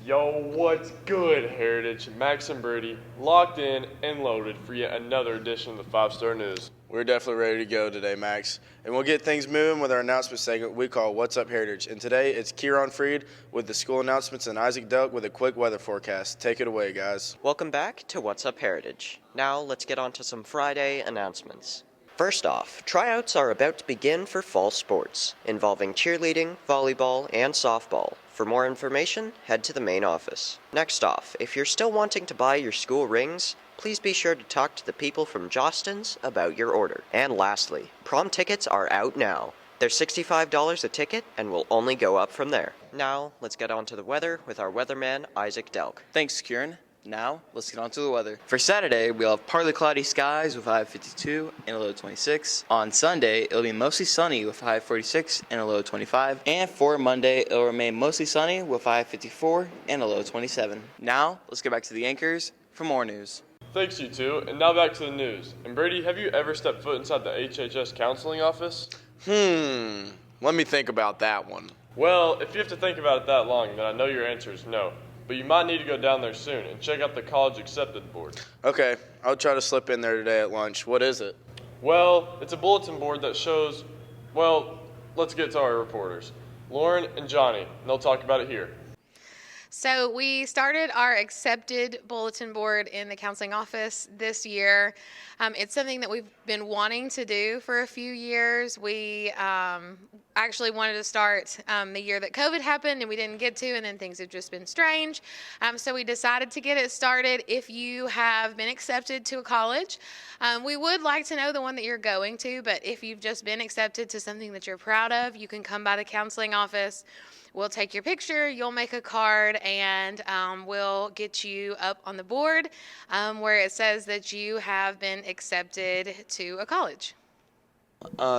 Yo, what's good, Heritage? Max and Brady, locked in and loaded for yet another edition of the 5-Star News. We're definitely ready to go today, Max. And we'll get things moving with our announcement segment we call What's Up Heritage. And today it's Kieran Freed with the school announcements and Isaac Delk with a quick weather forecast. Take it away, guys. Welcome back to What's Up Heritage. Now let's get on to some Friday announcements. First off, tryouts are about to begin for fall sports, involving cheerleading, volleyball, and softball. For more information, head to the main office. Next off, if you're still wanting to buy your school rings, please be sure to talk to the people from Jostens about your order. And lastly, prom tickets are out now. They're $65 a ticket and will only go up from there. Now, let's get on to the weather with our weatherman, Isaac Delk. Thanks, Kieran. Now, let's get on to the weather. For Saturday, we'll have partly cloudy skies with a high of 52 and a low of 26. On Sunday, it'll be mostly sunny with a high of 46 and a low of 25. And for Monday, it'll remain mostly sunny with a high of 54 and a low of 27. Now, let's get back to the anchors for more news. Thanks, you two. And now back to the news. And Brady, have you ever stepped foot inside the HHS counseling office? Let me think about that one. Well, if you have to think about it that long, then I know your answer is no. But you might need to go down there soon and check out the college accepted board. Okay, I'll try to slip in there today at lunch. What is it? Well, it's a bulletin board that shows, well, let's get to our reporters. Lauren and Johnny, and they'll talk about it here. So we started our accepted bulletin board in the counseling office this year. It's something that we've been wanting to do for a few years. We actually wanted to start the year that COVID happened and we didn't get to, and then things have just been strange. So we decided to get it started. If you have been accepted to a college, we would like to know the one that you're going to, but if you've just been accepted to something that you're proud of, you can come by the counseling office. We'll take your picture, you'll make a card, and we'll get you up on the board where it says that you have been accepted to a college.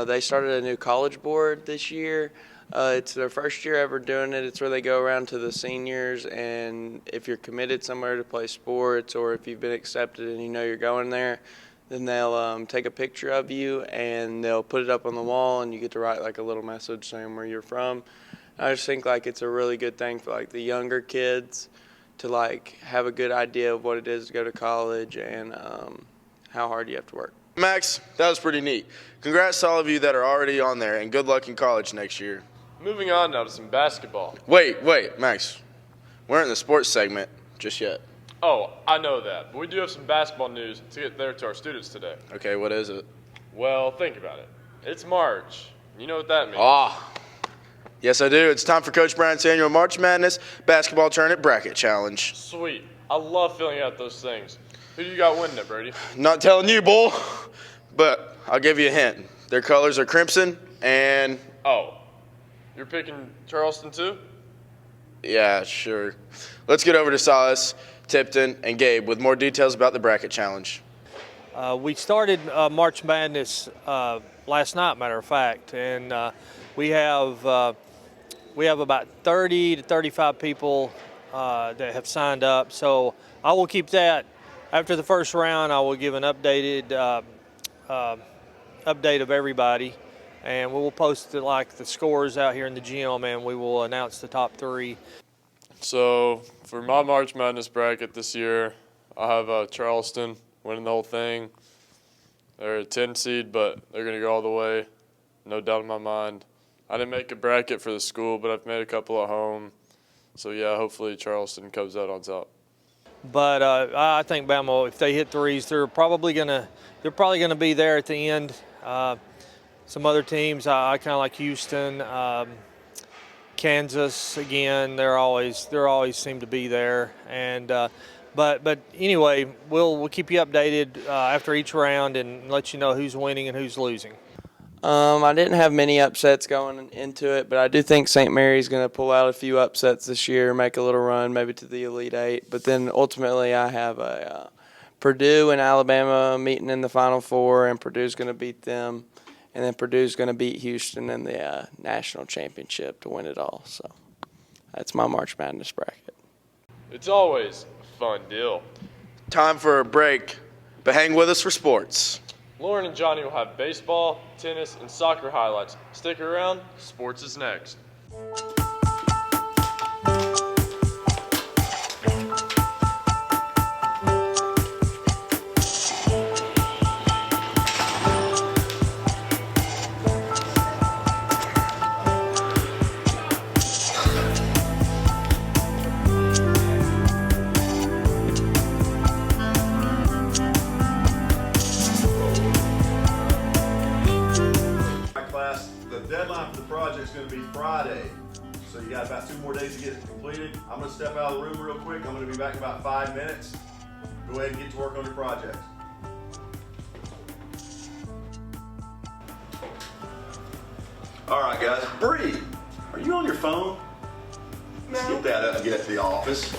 They started a new college board this year. It's their first year ever doing it. It's where they go around to the seniors, and if you're committed somewhere to play sports or if you've been accepted and you know you're going there, then they'll take a picture of you and they'll put it up on the wall, and you get to write like a little message saying where you're from. I just think like it's a really good thing for like the younger kids to like have a good idea of what it is to go to college and how hard you have to work. Max, that was pretty neat. Congrats to all of you that are already on there, and good luck in college next year. Moving on now to some basketball. Wait, Max. We're in the sports segment just yet. Oh, I know that, but we do have some basketball news to get there to our students today. Okay, what is it? Well, think about it. It's March. You know what that means. Yes, I do. It's time for Coach Bryant's annual March Madness Basketball Tournament Bracket Challenge. Sweet. I love filling out those things. Who do you got winning it, Brady? Not telling you, bull, but I'll give you a hint. Their colors are crimson and... Oh, you're picking Charleston too? Yeah, sure. Let's get over to Silas, Tipton, and Gabe with more details about the bracket challenge. We started March Madness last night, matter of fact, and we have about 30 to 35 people that have signed up. So I will keep that. After the first round, I will give an updated update of everybody, and we will post the scores out here in the gym, and we will announce the top three. So for my March Madness bracket this year, I have Charleston winning the whole thing. They're a 10 seed, but they're going to go all the way, no doubt in my mind. I didn't make a bracket for the school, but I've made a couple at home. So, yeah, hopefully Charleston comes out on top. But I think Bama, if they hit threes, they're probably gonna be there at the end. Some other teams, I kind of like Houston, Kansas. Again, they always seem to be there. And but anyway, we'll keep you updated after each round and let you know who's winning and who's losing. I didn't have many upsets going into it, but I do think St. Mary's going to pull out a few upsets this year, make a little run maybe to the Elite Eight. But then ultimately I have Purdue and Alabama meeting in the Final Four, and Purdue's going to beat them. And then Purdue's going to beat Houston in the national championship to win it all. So that's my March Madness bracket. It's always a fun deal. Time for a break, but hang with us for sports. Lauren and Johnny will have baseball, tennis, and soccer highlights. Stick around, sports is next. deadline for the project is going to be Friday. So you got about 2 more days to get it completed. I'm going to step out of the room real quick. I'm going to be back in about 5 minutes. Go ahead and get to work on your project. All right, guys. Bree, are you on your phone? Let's get that up and get to the office.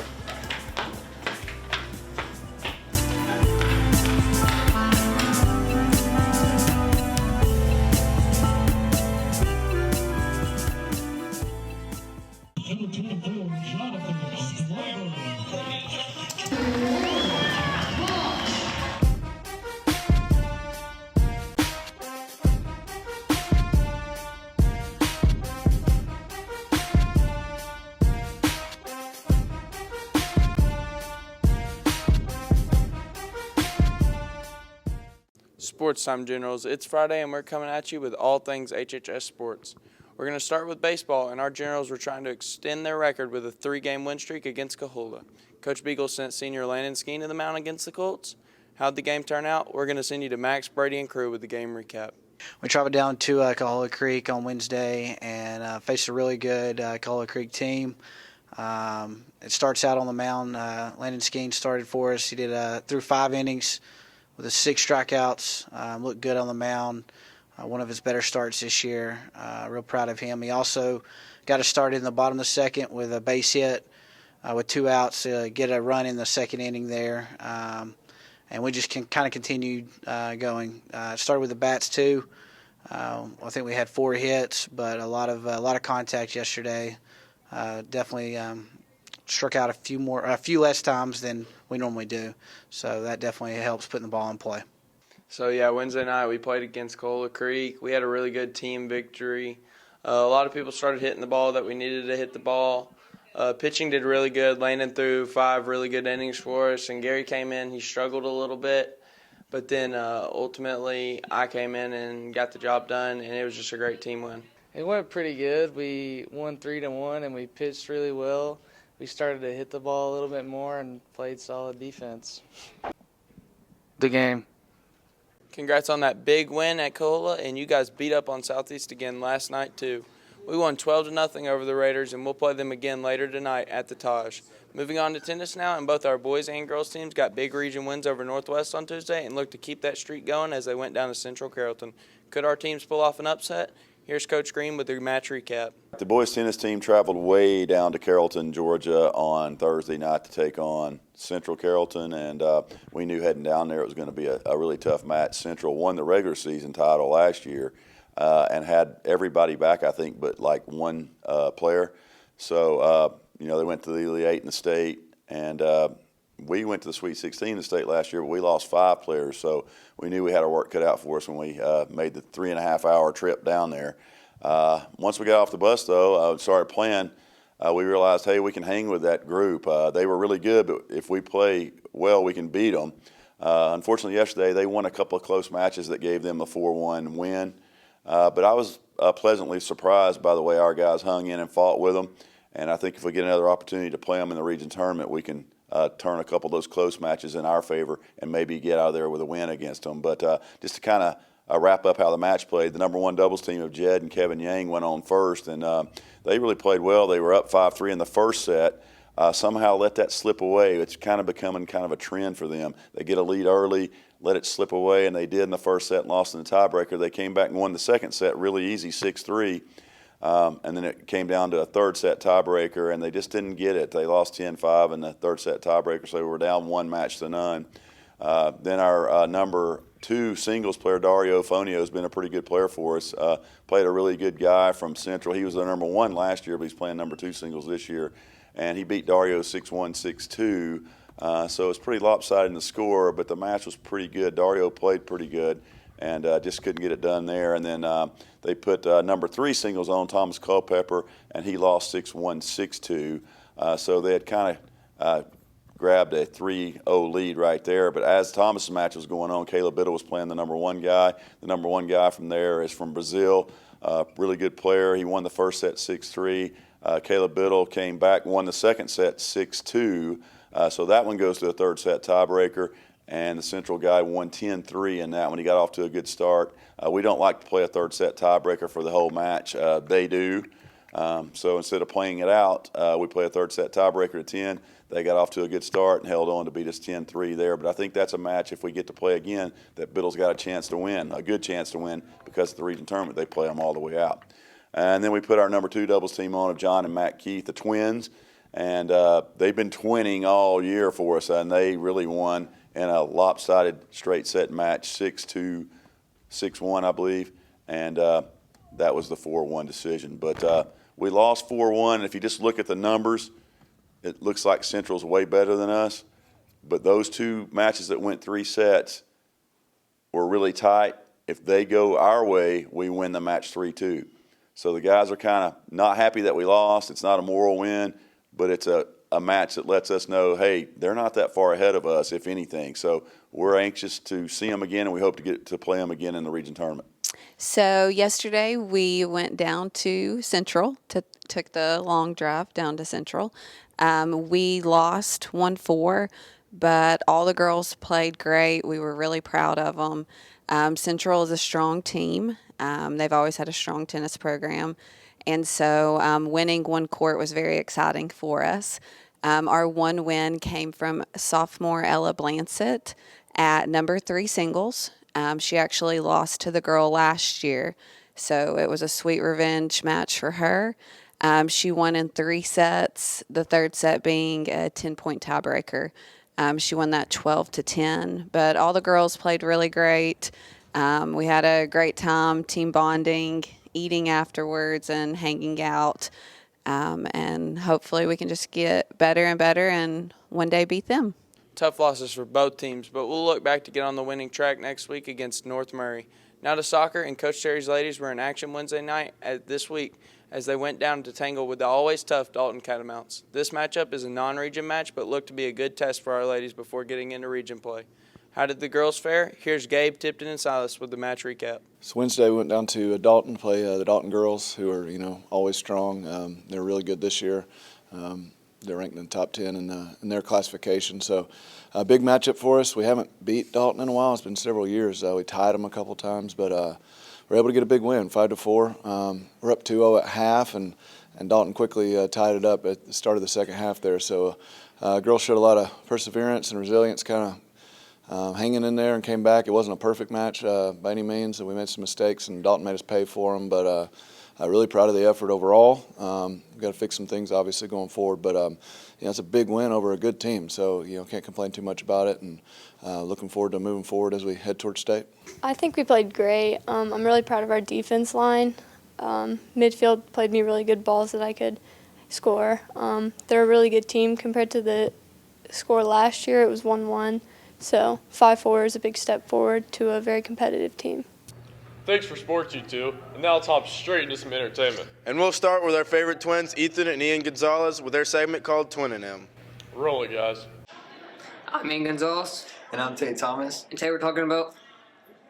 Sports Time Generals. It's Friday and we're coming at you with all things HHS sports. We're going to start with baseball, and our Generals were trying to extend their record with a 3-game win streak against Coahuila. Coach Beagle sent senior Landon Skeen to the mound against the Colts. How'd the game turn out? We're going to send you to Max, Brady, and crew with the game recap. We traveled down to Coahuila Creek on Wednesday and faced a really good Coahuila Creek team. It starts out on the mound. Landon Skeen started for us. He did through 5 innings with his 6 strikeouts. Looked good on the mound. One of his better starts this year. Real proud of him. He also got us started in the bottom of the second with a base hit with 2 outs to get a run in the second inning there. And we just kind of continued going. Started with the bats too. I think we had 4 hits, but a lot of contact yesterday. Definitely struck out a few less times than we normally do. So that definitely helps putting the ball in play. So, yeah, Wednesday night we played against Coahuila Creek. We had a really good team victory. A lot of people started hitting the ball that we needed to hit the ball. Pitching did really good. Landon threw 5 really good innings for us, and Gary came in. He struggled a little bit, but then ultimately I came in and got the job done, and it was just a great team win. It went pretty good. We won 3-1, and we pitched really well. We started to hit the ball a little bit more and played solid defense. The game. Congrats on that big win at Coahuila, and you guys beat up on Southeast again last night too. We won 12-0 over the Raiders, and we'll play them again later tonight at the Taj. Moving on to tennis now, and both our boys and girls teams got big region wins over Northwest on Tuesday and look to keep that streak going as they went down to Central Carrollton. Could our teams pull off an upset? Here's Coach Green with the match recap. The boys tennis team traveled way down to Carrollton, Georgia on Thursday night to take on Central Carrollton, and we knew heading down there it was going to be a really tough match. Central won the regular season title last year and had everybody back, I think, but like one player. So, they went to the Elite 8 in the state, and we went to the Sweet 16 in the state last year, but we lost 5 players. So we knew we had our work cut out for us when we made the 3.5-hour trip down there. Once we got off the bus, though, started playing, we realized, hey, we can hang with that group. They were really good, but if we play well, we can beat them. Unfortunately, yesterday they won a couple of close matches that gave them a 4-1 win. But I was pleasantly surprised by the way our guys hung in and fought with them. And I think if we get another opportunity to play them in the region tournament, we can turn a couple of those close matches in our favor and maybe get out of there with a win against them. But just to kind of wrap up how the match played, the number 1 doubles team of Jed and Kevin Yang went on first, and they really played well. They were up 5-3 in the first set. Somehow let that slip away. It's kind of becoming kind of a trend for them. They get a lead early, let it slip away, and they did in the first set and lost in the tiebreaker. They came back and won the second set really easy, 6-3. And then it came down to a third set tiebreaker, and they just didn't get it. They lost 10-5 in the third set tiebreaker, so we were down 1-0. Then our number 2 singles player, Dario Fonio, has been a pretty good player for us. Played a really good guy from Central. He was the number 1 last year, but he's playing number 2 singles this year. And he beat Dario 6-1, 6-2. So it's pretty lopsided in the score, but the match was pretty good. Dario played pretty good and just couldn't get it done there. And then they put number 3 singles on, Thomas Culpepper, and he lost 6-1, 6-2. So they had kind of grabbed a 3-0 lead right there. But as Thomas' match was going on, Caleb Biddle was playing the number 1 guy. The number 1 guy from there is from Brazil, really good player. He won the first set 6-3. Caleb Biddle came back and won the second set 6-2. So that one goes to a third set tiebreaker. and the Central guy won 10-3 in that one. He got off to a good start. We don't like to play a third set tiebreaker for the whole match. They do. So instead of playing it out, we play a third set tiebreaker to 10. They got off to a good start and held on to beat us 10-3 there. But I think that's a match, if we get to play again, that Biddle's got a chance to win, a good chance to win, because of the region tournament. They play them all the way out. And then we put our number 2 doubles team on of John and Matt Keith, the twins. And they've been twinning all year for us, and they really won in a lopsided straight set match, 6-2, 6-1, I believe. And that was the 4-1 decision. But we lost 4-1. And if you just look at the numbers, it looks like Central's way better than us. But those 2 matches that went 3 sets were really tight. If they go our way, we win the match 3-2. So the guys are kind of not happy that we lost. It's not a moral win, but it's a match that lets us know, hey, they're not that far ahead of us, if anything. So we're anxious to see them again, and we hope to get to play them again in the region tournament. So yesterday we went down to Central, took the long drive down to Central. We lost 1-4, but all the girls played great. We were really proud of them. Central is a strong team. They've always had a strong tennis program. And so winning one court was very exciting for us. Our one win came from sophomore Ella Blansett at number 3 singles. She actually lost to the girl last year, so it was a sweet revenge match for her. She won in 3 sets, the third set being a 10-point tiebreaker. She won that 12-10, but all the girls played really great. We had a great time team bonding, eating afterwards, and hanging out. And hopefully we can just get better and better and one day beat them. Tough losses for both teams, but we'll look back to get on the winning track next week against North Murray. Now to soccer, and Coach Terry's ladies were in action Wednesday night this week as they went down to tangle with the always tough Dalton Catamounts. This matchup is a non-region match, but looked to be a good test for our ladies before getting into region play. How did the girls fare? Here's Gabe, Tipton, and Silas with the match recap. So Wednesday we went down to Dalton to play the Dalton girls, who are always strong. They're really good this year. They're ranked in the top 10 in their classification. So a big matchup for us. We haven't beat Dalton in a while. It's been several years. We tied them a couple times, but we're able to get a big win, 5-4. We're up 2-0 at half, and Dalton quickly tied it up at the start of the second half there. So girls showed a lot of perseverance and resilience, kind of hanging in there and came back. It wasn't a perfect match by any means, and we made some mistakes, and Dalton made us pay for them, but really proud of the effort overall. We've got to fix some things, obviously, going forward, but it's a big win over a good team, so can't complain too much about it, and looking forward to moving forward as we head towards state. I think we played great. I'm really proud of our defense line. Midfield played me really good balls that I could score. They're a really good team compared to the score last year. It was 1-1, so 5-4 is a big step forward to a very competitive team. Thanks for sports, you two. And now let's hop straight into some entertainment. And we'll start with our favorite twins, Ethan and Ian Gonzalez, with their segment called Twinning Him. Roll it, guys. I'm Ian Gonzalez. And I'm Tate Thomas. And today we're talking about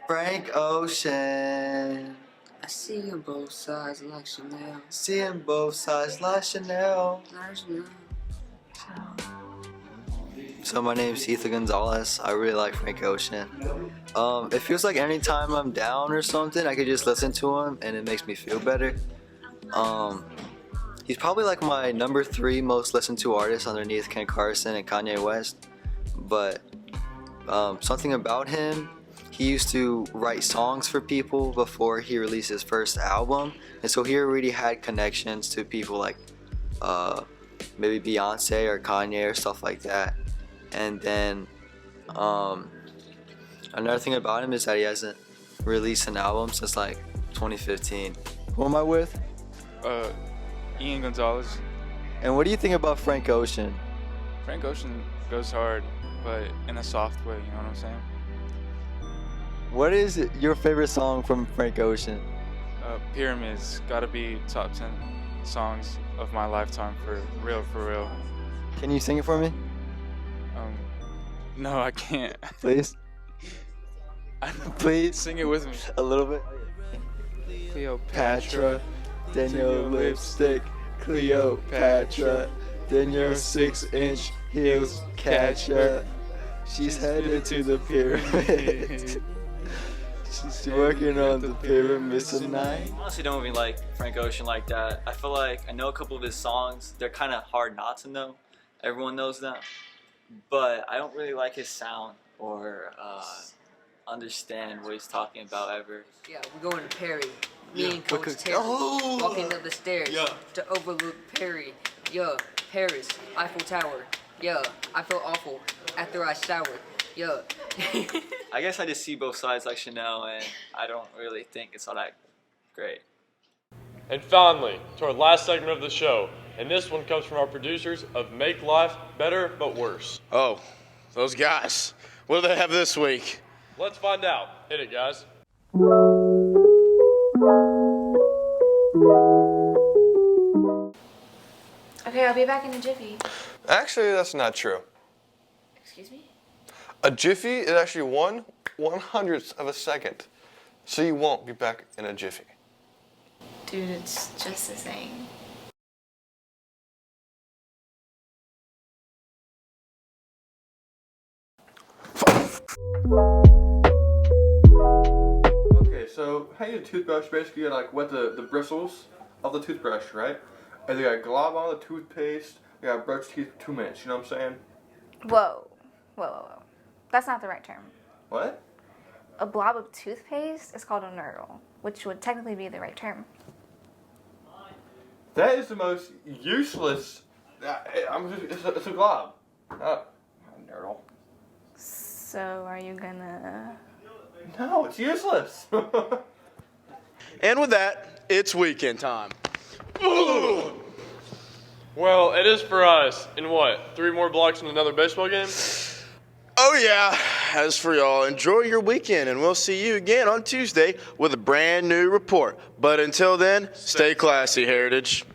Frank Ocean. I see him both sides like Chanel. Seeing both sides like Chanel. So my name's Ethan Gonzalez. I really like Frank Ocean. It feels like anytime I'm down or something, I could just listen to him and it makes me feel better. He's probably like my number 3 most listened to artist underneath Ken Carson and Kanye West. But something about him, he used to write songs for people before he released his first album. And so he already had connections to people like maybe Beyonce or Kanye or stuff like that. And then another thing about him is that he hasn't released an album since like 2015. Who am I with? Ian Gonzalez. And what do you think about Frank Ocean? Frank Ocean goes hard, but in a soft way, you know what I'm saying? What is your favorite song from Frank Ocean? Pyramids. Gotta be top 10 songs of my lifetime, for real. Can you sing it for me? No, I can't. Please? Please? Sing it with me. A little bit. Cleopatra, then your lipstick. Cleopatra, then your 6-inch heels catch her. She's headed to the pyramid. She's working on the pyramid tonight. I honestly don't even like Frank Ocean like that. I feel like I know a couple of his songs. They're kind of hard not to know. Everyone knows them. But I don't really like his sound or understand what he's talking about ever. Yeah, we're going to Perry. Me and Coach Terry walking up the stairs to overlook Perry. Yeah, Paris, Eiffel Tower. Yeah, I feel awful after I showered. Yeah. I guess I just see both sides like Chanel, and I don't really think it's all that great. And finally, to our last segment of the show, and this one comes from our producers of Make Life Better But Worse. Oh, those guys. What do they have this week? Let's find out. Hit it, guys. Okay, I'll be back in a jiffy. Actually, that's not true. Excuse me? A jiffy is actually 1/100th of a second. So you won't be back in a jiffy. Dude, it's just the same. Okay, so how you use a toothbrush, basically you like wet the bristles of the toothbrush, right? And you got glob on the toothpaste, you got brush teeth for 2 minutes, you know what I'm saying? Whoa. Whoa. That's not the right term. What? A blob of toothpaste is called a nurdle, which would technically be the right term. That is the most useless, it's a glob, not a nurdle. So are you gonna... No, it's useless. And with that, it's weekend time. Well, it is for us. In what, 3 more blocks and another baseball game? Oh yeah, as for y'all, enjoy your weekend, and we'll see you again on Tuesday with a brand new report. But until then, stay classy, Heritage.